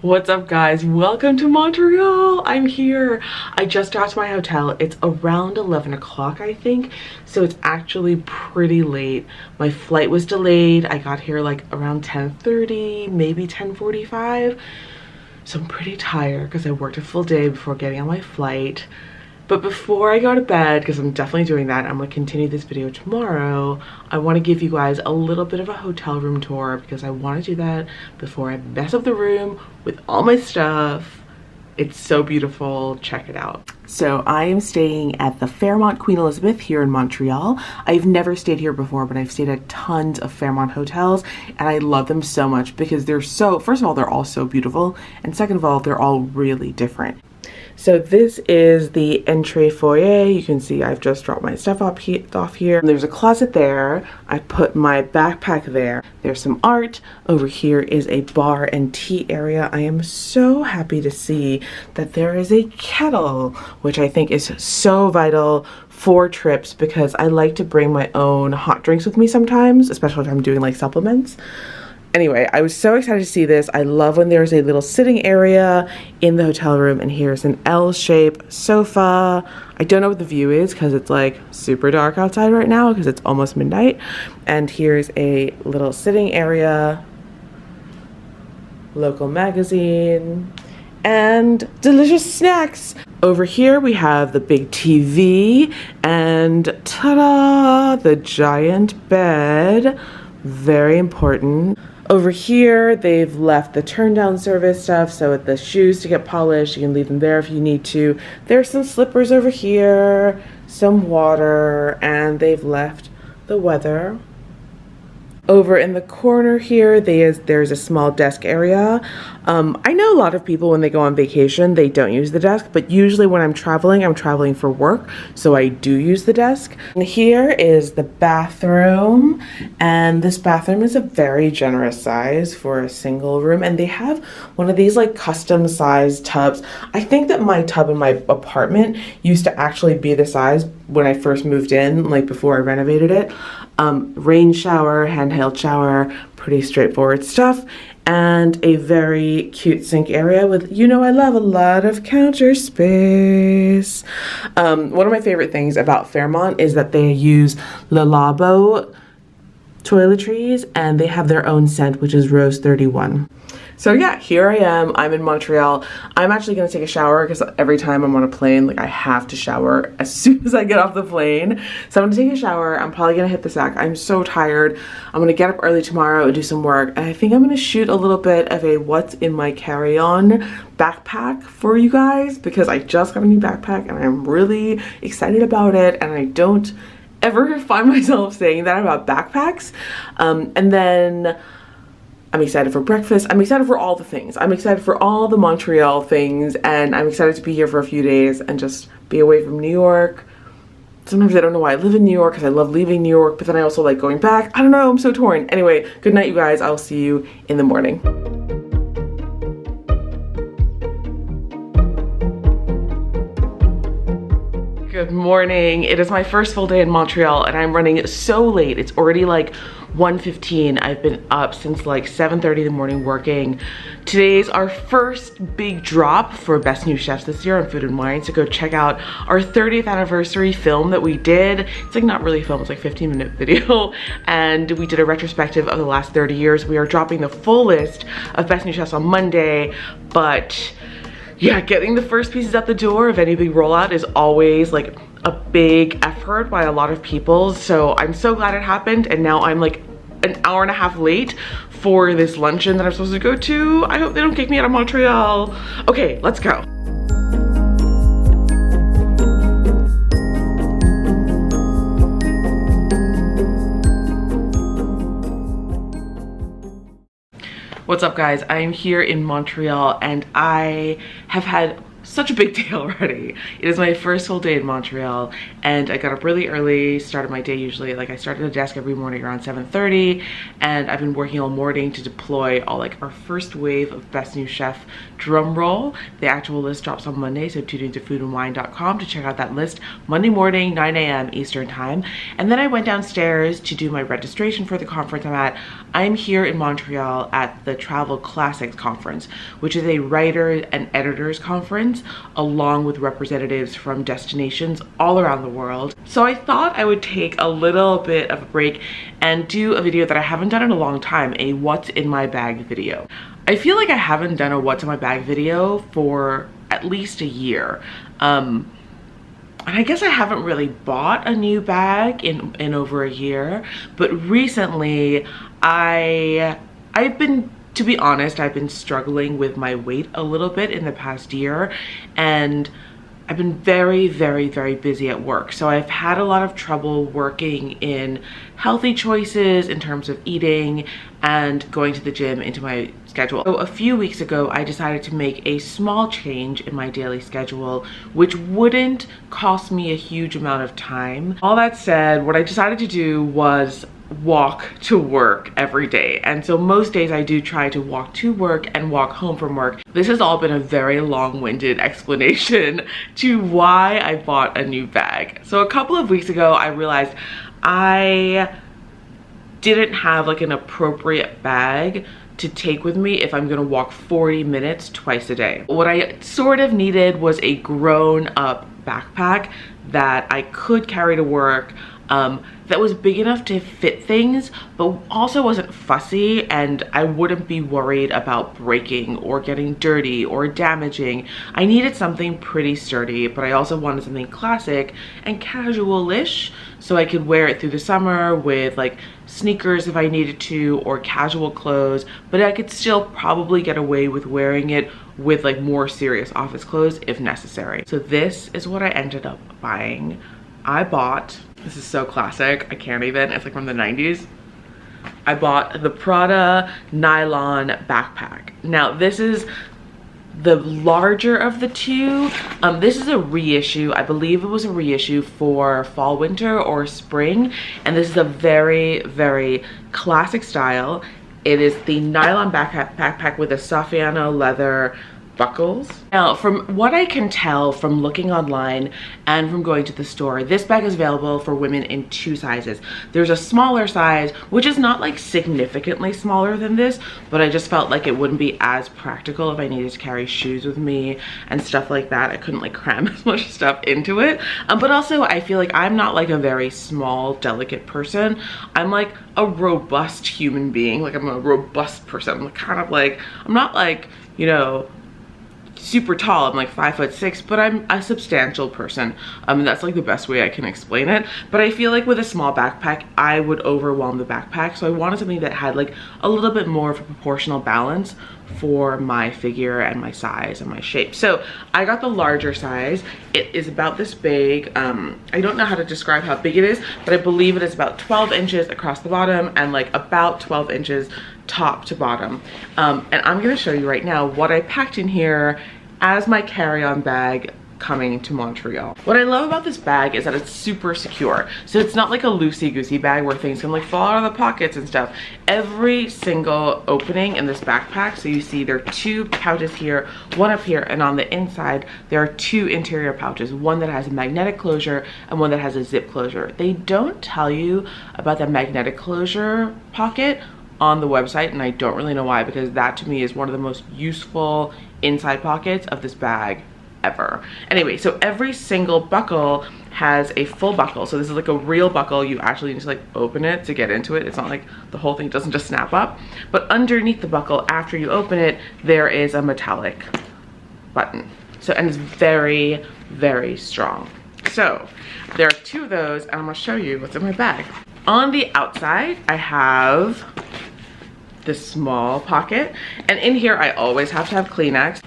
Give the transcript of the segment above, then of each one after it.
What's up guys? Welcome to Montreal. I'm here. I just got to my hotel. It's around 11 o'clock I think, so it's actually pretty late. My flight was delayed. I got here like around 10:30, maybe 10:45. So I'm pretty tired because I worked a full day before getting on my flight. But before I go to bed, because I'm definitely doing that, I'm going to continue this video tomorrow, I want to give you guys a little bit of a hotel room tour because I want to do that before I mess up the room with all my stuff. It's so beautiful. Check it out. So I am staying at the Fairmont Queen Elizabeth here in Montreal. I've never stayed here before, but I've stayed at tons of Fairmont hotels and I love them so much because they're so, first of all, they're all so beautiful, and second of all, they're all really different. So this is the entry foyer. You can see I've just dropped my stuff off here. There's a closet there. I put my backpack there. There's some art. Over here is a bar and tea area. I am so happy to see that there is a kettle, which I think is so vital for trips because I like to bring my own hot drinks with me sometimes, especially if I'm doing like supplements. Anyway, I was so excited to see this. I love when there's a little sitting area in the hotel room, and here's an L-shaped sofa. I don't know what the view is because it's like super dark outside right now because it's almost midnight. And here's a little sitting area, local magazine, and delicious snacks. Over here we have the big TV and ta-da, the giant bed. Very important. Over here, they've left the turn down service stuff, so with the shoes to get polished, you can leave them there if you need to. There's some slippers over here, some water, and they've left the weather. Over in the corner here, there's a small desk area. I know a lot of people when they go on vacation, they don't use the desk, but usually when I'm traveling for work, so I do use the desk. And here is the bathroom, and this bathroom is a very generous size for a single room, and they have one of these like custom sized tubs. I think that my tub in my apartment used to actually be the size when I first moved in, like before I renovated it. Rain shower, handheld shower, pretty straightforward stuff, and a very cute sink area with, you know, I love a lot of counter space. One of my favorite things about Fairmont is that they use Le Labo toiletries and they have their own scent, which is Rose 31. So yeah, here I am. I'm in Montreal. I'm actually gonna take a shower because every time I'm on a plane, like I have to shower as soon as I get off the plane. So I'm gonna take a shower. I'm probably gonna hit the sack. I'm so tired. I'm gonna get up early tomorrow and do some work. And I think I'm gonna shoot a little bit of a what's in my carry-on backpack for you guys because I just got a new backpack and I'm really excited about it, and I don't ever find myself saying that about backpacks. And then I'm excited for breakfast. I'm excited for all the things. I'm excited for all the Montreal things, and I'm excited to be here for a few days and just be away from New York. Sometimes I don't know why I live in New York because I love leaving New York, but then I also like going back. I don't know, I'm so torn. Anyway, good night you guys. I'll see you in the morning. Good morning. It is my first full day in Montreal and I'm running so late. It's already like 1:15. I've been up since like 7:30 in the morning working. Today's our first big drop for Best New Chefs this year on Food and Wine, so go check out our 30th anniversary film that we did. It's like not really a film, it's like a 15-minute video, and we did a retrospective of the last 30 years. We are dropping the full list of Best New Chefs on Monday, but yeah, getting the first pieces out the door of any big rollout is always like a big effort by a lot of people. So I'm so glad it happened, and now I'm like an hour and a half late for this luncheon that I'm supposed to go to. I hope they don't kick me out of Montreal. Okay, let's go. What's up guys? I am here in Montreal and I have had such a big day already. It is my first whole day in Montreal, and I got up really early, started my day usually, like I started at the desk every morning around 7:30, and I've been working all morning to deploy all like our first wave of Best New Chef drum roll. The actual list drops on Monday, so tune into foodandwine.com to check out that list Monday morning, 9 a.m. Eastern time. And then I went downstairs to do my registration for the conference I'm at. I'm here in Montreal at the Travel Classics Conference, which is a writer and editors conference along with representatives from destinations all around the world. So I thought I would take a little bit of a break and do a video that I haven't done in a long time, a what's in my bag video. I feel like I haven't done a what's in my bag video for at least a year. And I guess I haven't really bought a new bag in over a year, but recently I've been, to be honest, I've been struggling with my weight a little bit in the past year, and I've been very, very, very busy at work. So I've had a lot of trouble working in healthy choices in terms of eating and going to the gym into my schedule. So a few weeks ago, I decided to make a small change in my daily schedule, which wouldn't cost me a huge amount of time. All that said, what I decided to do was walk to work every day. And so most days I do try to walk to work and walk home from work. This has all been a very long-winded explanation to why I bought a new bag. So a couple of weeks ago, I realized I didn't have like an appropriate bag to take with me if I'm gonna walk 40 minutes twice a day. What I sort of needed was a grown-up backpack that I could carry to work, that was big enough to fit things, but also wasn't fussy, and I wouldn't be worried about breaking or getting dirty or damaging. I needed something pretty sturdy, but I also wanted something classic and casual-ish, so I could wear it through the summer with like sneakers if I needed to, or casual clothes, but I could still probably get away with wearing it with like more serious office clothes if necessary. So this is what I ended up buying. I bought, this is so classic, I can't even, it's like from the 90s. I bought the Prada Nylon backpack. Now this is the larger of the two. This is a reissue. I believe it was a reissue for fall, winter, or spring. And this is a very, very classic style. It is the nylon backpack with a Saffiano leather buckles. Now, from what I can tell from looking online and from going to the store, this bag is available for women in 2 sizes. There's a smaller size, which is not like significantly smaller than this, but I just felt like it wouldn't be as practical if I needed to carry shoes with me and stuff like that. I couldn't like cram as much stuff into it. But also I feel like I'm not like a very small, delicate person. I'm like a robust human being. Like I'm a robust person. I'm kind of like, I'm not like, you know, super tall. I'm like 5'6", but I'm a substantial person. That's like the best way I can explain it. But I feel like with a small backpack, I would overwhelm the backpack. So I wanted something that had like a little bit more of a proportional balance for my figure and my size and my shape. So I got the larger size. It is about this big. I don't know how to describe how big it is, but I believe it is about 12 inches across the bottom and like about 12 inches top to bottom. And I'm gonna show you right now what I packed in here as my carry-on bag coming to Montreal. What I love about this bag is that it's super secure. So it's not like a loosey-goosey bag where things can like fall out of the pockets and stuff. Every single opening in this backpack, so you see there are 2 pouches here, 1 up here, and on the inside there are 2 interior pouches, one that has a magnetic closure and one that has a zip closure. They don't tell you about the magnetic closure pocket on the website, and I don't really know why, because that to me is one of the most useful inside pockets of this bag ever. Anyway, so every single buckle has a full buckle. So this is like a real buckle. You actually need to like open it to get into it. It's not like the whole thing doesn't just snap up. But underneath the buckle, after you open it, there is a metallic button. So, and it's very, very strong. So there are 2 of those, and I'm gonna show you what's in my bag. On the outside, I have this small pocket, and in here I always have to have Kleenex.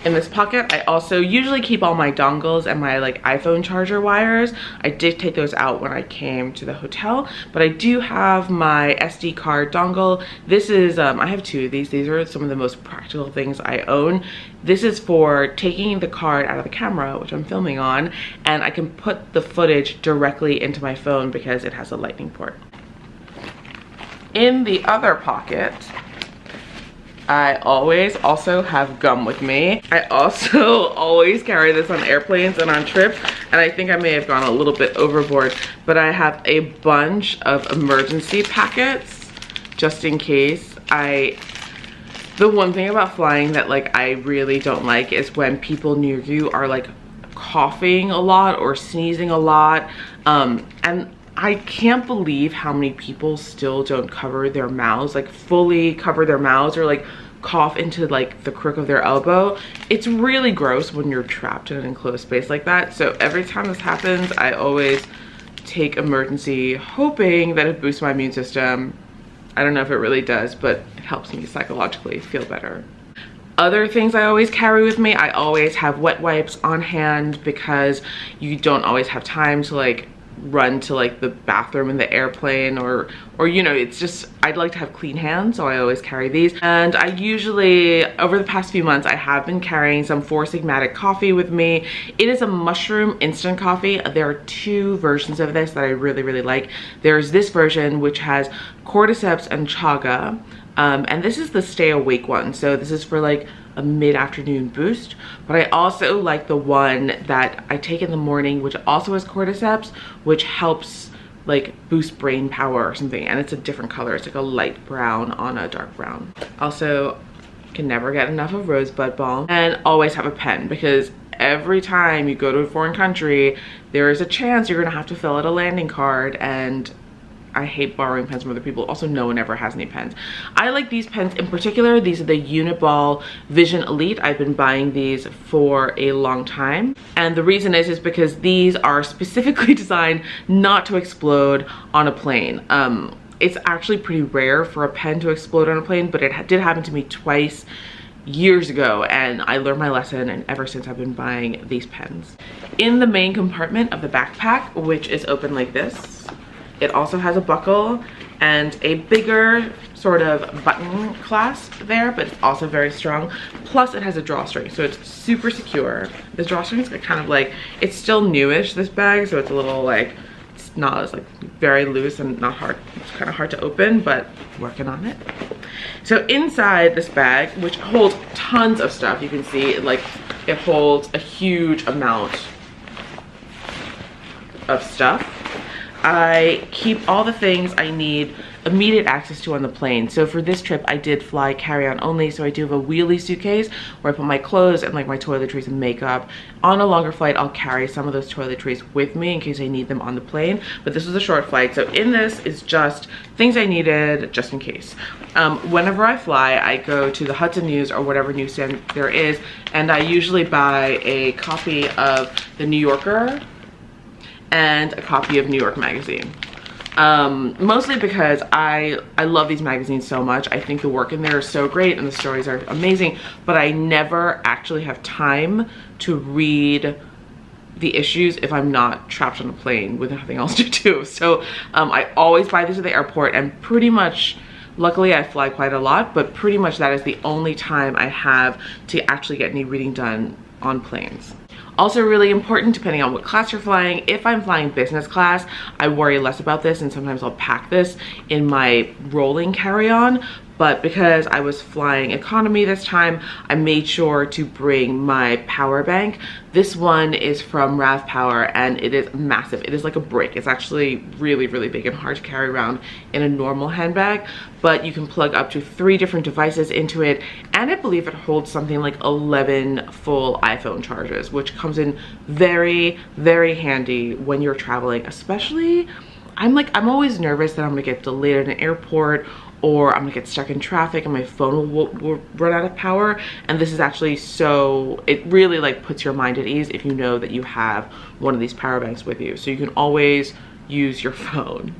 In this pocket, I also usually keep all my dongles and my like iPhone charger wires. I did take those out when I came to the hotel, but I do have my SD card dongle. This is, I have two of these. These are some of the most practical things I own. This is for taking the card out of the camera, which I'm filming on, and I can put the footage directly into my phone because it has a lightning port. In the other pocket, I always also have gum with me. I also always carry this on airplanes and on trips, and I think I may have gone a little bit overboard, but I have a bunch of emergency packets just in case. The one thing about flying that like I really don't like is when people near you are like coughing a lot or sneezing a lot, and I can't believe how many people still don't cover their mouths, like fully cover their mouths, or like cough into like the crook of their elbow. It's really gross when you're trapped in an enclosed space like that. So every time this happens, I always take emergency, hoping that it boosts my immune system. I don't know if it really does, but it helps me psychologically feel better. Other things I always carry with me, I always have wet wipes on hand because you don't always have time to like run to like the bathroom in the airplane, or you know, it's just, I'd like to have clean hands, so I always carry these. And I usually, over the past few months, I have been carrying some Four Sigmatic coffee with me. It is a mushroom instant coffee. There are two versions of this that I really like. There's this version which has cordyceps and chaga, and this is the stay awake one, so this is for like a mid-afternoon boost. But I also like the one that I take in the morning, which also has cordyceps, which helps like boost brain power or something, and it's a different color. It's like a light brown on a dark brown. Also can never get enough of rosebud balm, and always have a pen, because every time you go to a foreign country there is a chance you're gonna have to fill out a landing card, and I hate borrowing pens from other people. Also, no one ever has any pens. I like these pens in particular. These are the Uniball Vision Elite. I've been buying these for a long time. And the reason is because these are specifically designed not to explode on a plane. It's actually pretty rare for a pen to explode on a plane, but it did happen to me twice years ago, and I learned my lesson, and ever since I've been buying these pens. In the main compartment of the backpack, which is open like this, it also has a buckle and a bigger sort of button clasp there, but it's also very strong. Plus it has a drawstring, so it's super secure. The drawstring is kind of like, it's still newish, this bag, so it's a little like, it's not as like very loose and not hard. It's kind of hard to open, but working on it. So inside this bag, which holds tons of stuff, you can see like it holds a huge amount of stuff. I keep all the things I need immediate access to on the plane. So for this trip, I did fly carry-on only, so I do have a wheelie suitcase where I put my clothes and like my toiletries and makeup. On a longer flight, I'll carry some of those toiletries with me in case I need them on the plane, but this was a short flight, so in this is just things I needed just in case. Whenever I fly, I go to the Hudson News or whatever newsstand there is, and I usually buy a copy of The New Yorker and a copy of New York Magazine. Mostly because I love these magazines so much. I think the work in there is so great and the stories are amazing, but I never actually have time to read the issues if I'm not trapped on a plane with nothing else to do. So I always buy these at the airport, and pretty much, luckily I fly quite a lot, but pretty much that is the only time I have to actually get any reading done on planes. Also really important, depending on what class you're flying. If I'm flying business class, I worry less about this, and sometimes I'll pack this in my rolling carry-on. But because I was flying economy this time, I made sure to bring my power bank. This one is from Rav Power, and it is massive. It is like a brick. It's actually really, really big and hard to carry around in a normal handbag, but you can plug up to 3 different devices into it, and I believe it holds something like 11 full iPhone charges, which comes in very, very handy when you're traveling. Especially, I'm always nervous that I'm gonna get delayed at an airport, or I'm gonna get stuck in traffic and my phone will run out of power. And this is actually so, it really like puts your mind at ease if you know that you have one of these power banks with you, so you can always use your phone.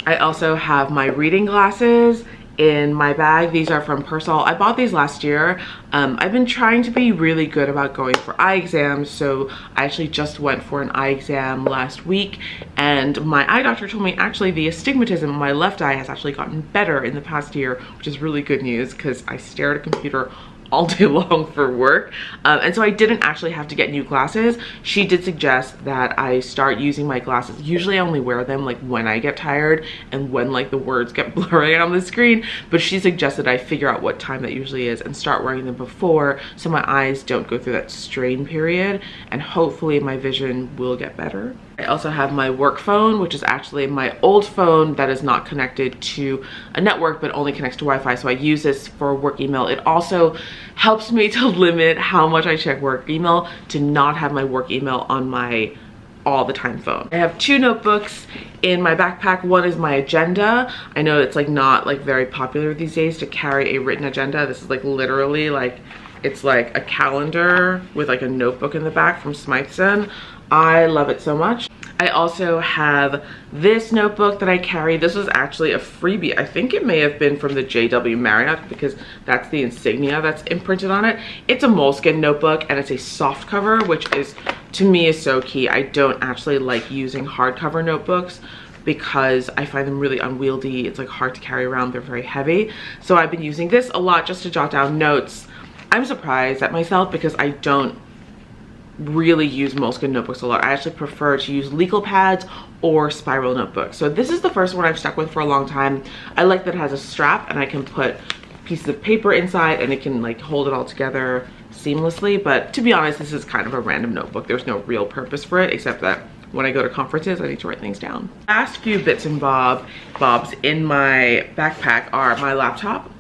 I also have my reading glasses in my bag. These are from Persol. I bought these last year. I've been trying to be really good about going for eye exams, so I actually just went for an eye exam last week, and my eye doctor told me actually the astigmatism in my left eye has actually gotten better in the past year, which is really good news because I stare at a computer all day long for work, and so I didn't actually have to get new glasses. She did suggest that I start using my glasses. Usually I only wear them like when I get tired and when like the words get blurry on the screen, but she suggested I figure out what time that usually is and start wearing them before, so my eyes don't go through that strain period, and hopefully my vision will get better. I also have my work phone, which is actually my old phone that is not connected to a network but only connects to Wi-Fi, so I use this for work email. It also helps me to limit how much I check work email, to not have my work email on my all the time phone. I have 2 notebooks in my backpack. One is my agenda. I know it's like not like very popular these days to carry a written agenda. This is like literally like, it's like a calendar with like a notebook in the back from Smythson. I love it so much. I also have this notebook that I carry. This was actually a freebie. I think it may have been from the JW Marriott because that's the insignia that's imprinted on it. It's a moleskin notebook and it's a soft cover, which is, to me, is so key. I don't actually like using hardcover notebooks because I find them really unwieldy. It's like hard to carry around. They're very heavy. So I've been using this a lot just to jot down notes. I'm surprised at myself because I don't really use moleskin notebooks a lot. I actually prefer to use legal pads or spiral notebooks. So this is the first one I've stuck with for a long time. I like that it has a strap and I can put pieces of paper inside and it can like hold it all together seamlessly. But to be honest, this is kind of a random notebook. There's no real purpose for it except that when I go to conferences, I need to write things down. Last few bits and bobs in my backpack are my laptop.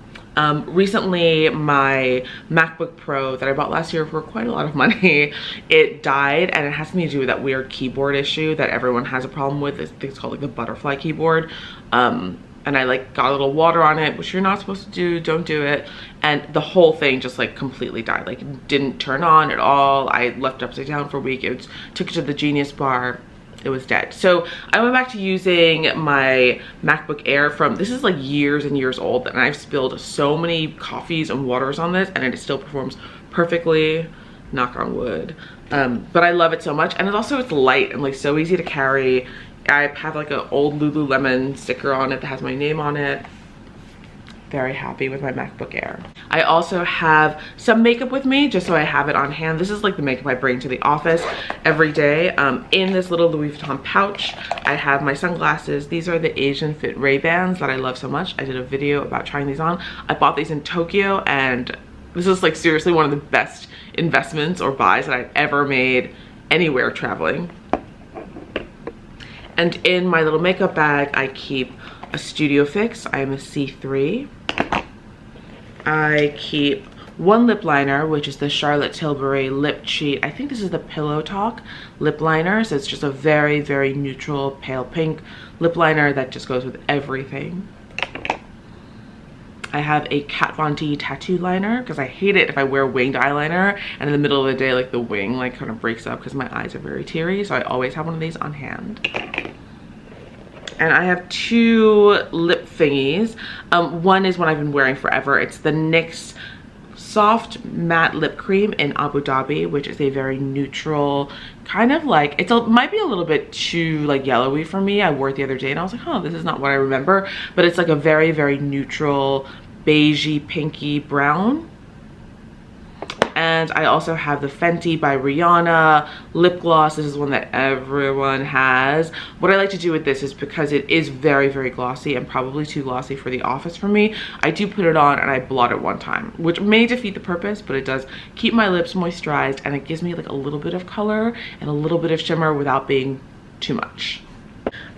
Recently my MacBook Pro that I bought last year for quite a lot of money, it died, and it has something to do with that weird keyboard issue that everyone has a problem with. I think it's called like the butterfly keyboard. And I like got a little water on it, which you're not supposed to do, don't do it. And the whole thing just like completely died. Like it didn't turn on at all. I left it upside down for a week. Took it to the Genius Bar. It was dead. So I went back to using my MacBook Air from, this is like years and years old, and I've spilled so many coffees and waters on this and it still performs perfectly, knock on wood. But I love it so much, and it's light and like so easy to carry. I have like an old Lululemon sticker on it that has my name on it. Very happy with my MacBook Air. I also have some makeup with me just so I have it on hand. This is like the makeup I bring to the office every day. In this little Louis Vuitton pouch, I have my sunglasses. These are the Asian Fit Ray-Bans that I love so much. I did a video about trying these on. I bought these in Tokyo, and this is like seriously one of the best investments or buys that I've ever made anywhere traveling. And in my little makeup bag, I keep a Studio Fix. I am a C3. I keep one lip liner, which is the Charlotte Tilbury Lip Cheat. I think this is the Pillow Talk lip liner. So it's just a very, very neutral pale pink lip liner that just goes with everything. I have a Kat Von D tattoo liner because I hate it if I wear winged eyeliner and in the middle of the day like the wing like kind of breaks up because my eyes are very teary. So I always have one of these on hand. And I have 2 lip thingies. One is one I've been wearing forever. It's the NYX Soft Matte Lip Cream in Abu Dhabi, which is a very neutral, kind of like, it might be a little bit too like yellowy for me. I wore it the other day and I was like, oh, this is not what I remember. But it's like a very, very neutral, beigey, pinky brown. And I also have the Fenty by Rihanna lip gloss. This is one that everyone has. What I like to do with this is because it is very, very glossy and probably too glossy for the office for me, I do put it on and I blot it one time, which may defeat the purpose, but it does keep my lips moisturized and it gives me like a little bit of color and a little bit of shimmer without being too much.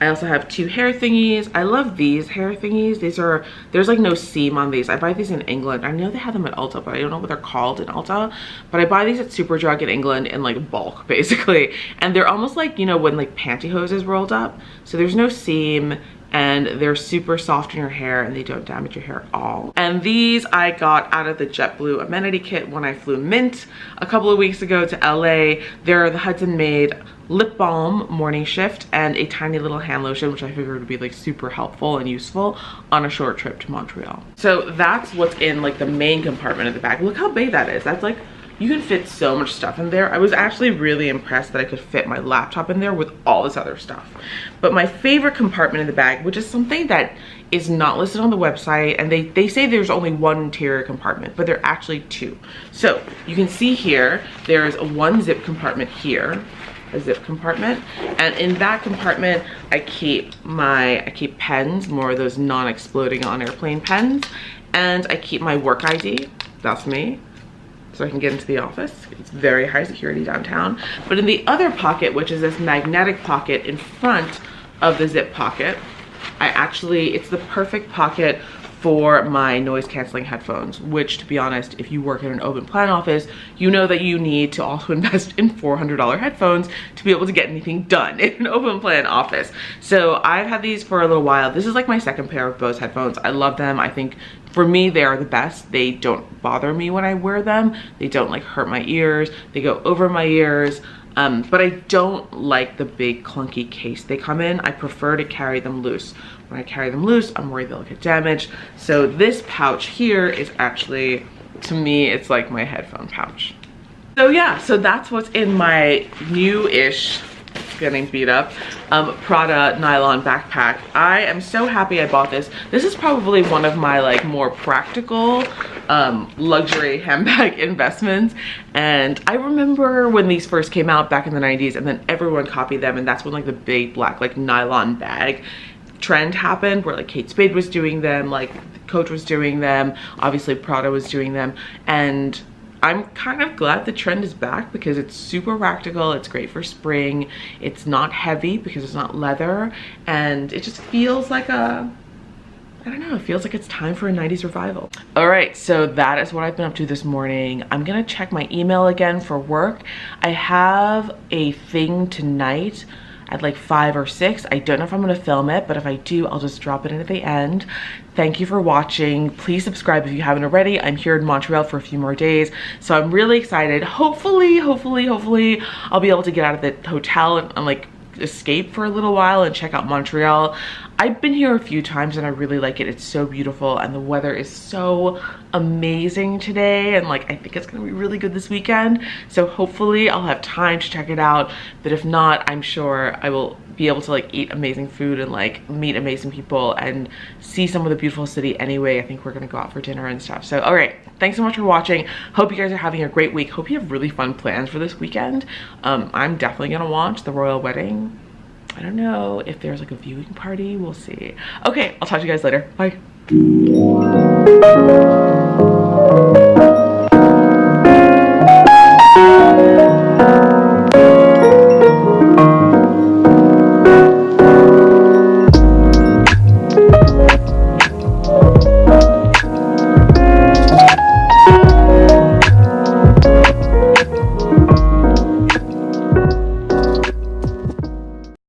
I also have 2 hair thingies. I love these hair thingies. There's like no seam on these. I buy these in England. I know they have them at Ulta, but I don't know what they're called in Ulta. But I buy these at Superdrug in England in like bulk, basically. And they're almost like, you know, when like pantyhose is rolled up. So there's no seam and they're super soft in your hair and they don't damage your hair at all. And these I got out of the JetBlue amenity kit when I flew Mint a couple of weeks ago to LA. They're the Hudson Made lip balm morning shift, and a tiny little hand lotion, which I figured would be like super helpful and useful on a short trip to Montreal. So that's what's in like the main compartment of the bag. Look how big that is. That's like, you can fit so much stuff in there. I was actually really impressed that I could fit my laptop in there with all this other stuff. But my favorite compartment in the bag, which is something that is not listed on the website, and they say there's only one interior compartment, but there are actually two. So you can see here, there's one zip compartment here, a zip compartment, and in that compartment I keep pens, more of those non-exploding on airplane pens, and I keep my work ID, that's me, so I can get into the office. It's very high security downtown. But in the other pocket, which is this magnetic pocket in front of the zip pocket, it's the perfect pocket for my noise canceling headphones, which, to be honest, if you work in an open plan office, you know that you need to also invest in $400 headphones to be able to get anything done in an open plan office. So I've had these for a little while. This is like my second pair of Bose headphones. I love them. I think for me, they are the best. They don't bother me when I wear them. They don't like hurt my ears. They go over my ears. But I don't like the big clunky case they come in. I prefer to carry them loose. When I carry them loose, I'm worried they'll get damaged. So this pouch here is actually, to me, it's like my headphone pouch. So yeah, so that's what's in my new-ish, getting beat up, Prada nylon backpack. I am so happy I bought this. This is probably one of my like more practical luxury handbag investments. And I remember when these first came out back in the 90s, and then everyone copied them, and that's when like the big black like nylon bag trend happened, where like Kate Spade was doing them, like Coach was doing them, obviously Prada was doing them, and I'm kind of glad the trend is back because it's super practical. It's great for spring. It's not heavy because it's not leather, and it just feels like I don't know, it feels like it's time for a 90s revival. All right, so that is what I've been up to this morning. I'm gonna check my email again for work. I have a thing tonight at like 5 or 6. I don't know if I'm gonna film it, but if I do, I'll just drop it in at the end. Thank you for watching. Please subscribe if you haven't already. I'm here in Montreal for a few more days, so I'm really excited. Hopefully, I'll be able to get out of the hotel and like escape for a little while and check out Montreal. I've been here a few times and I really like it. It's so beautiful and the weather is so amazing today, and like I think it's gonna be really good this weekend. So hopefully I'll have time to check it out, but if not, I'm sure I will be able to like eat amazing food and like meet amazing people and see some of the beautiful city anyway. I think we're gonna go out for dinner and stuff. So all right, thanks so much for watching. Hope you guys are having a great week. Hope you have really fun plans for this weekend. I'm definitely gonna watch the royal wedding. I don't know if there's like a viewing party, we'll see. Okay, I'll talk to you guys later. Bye.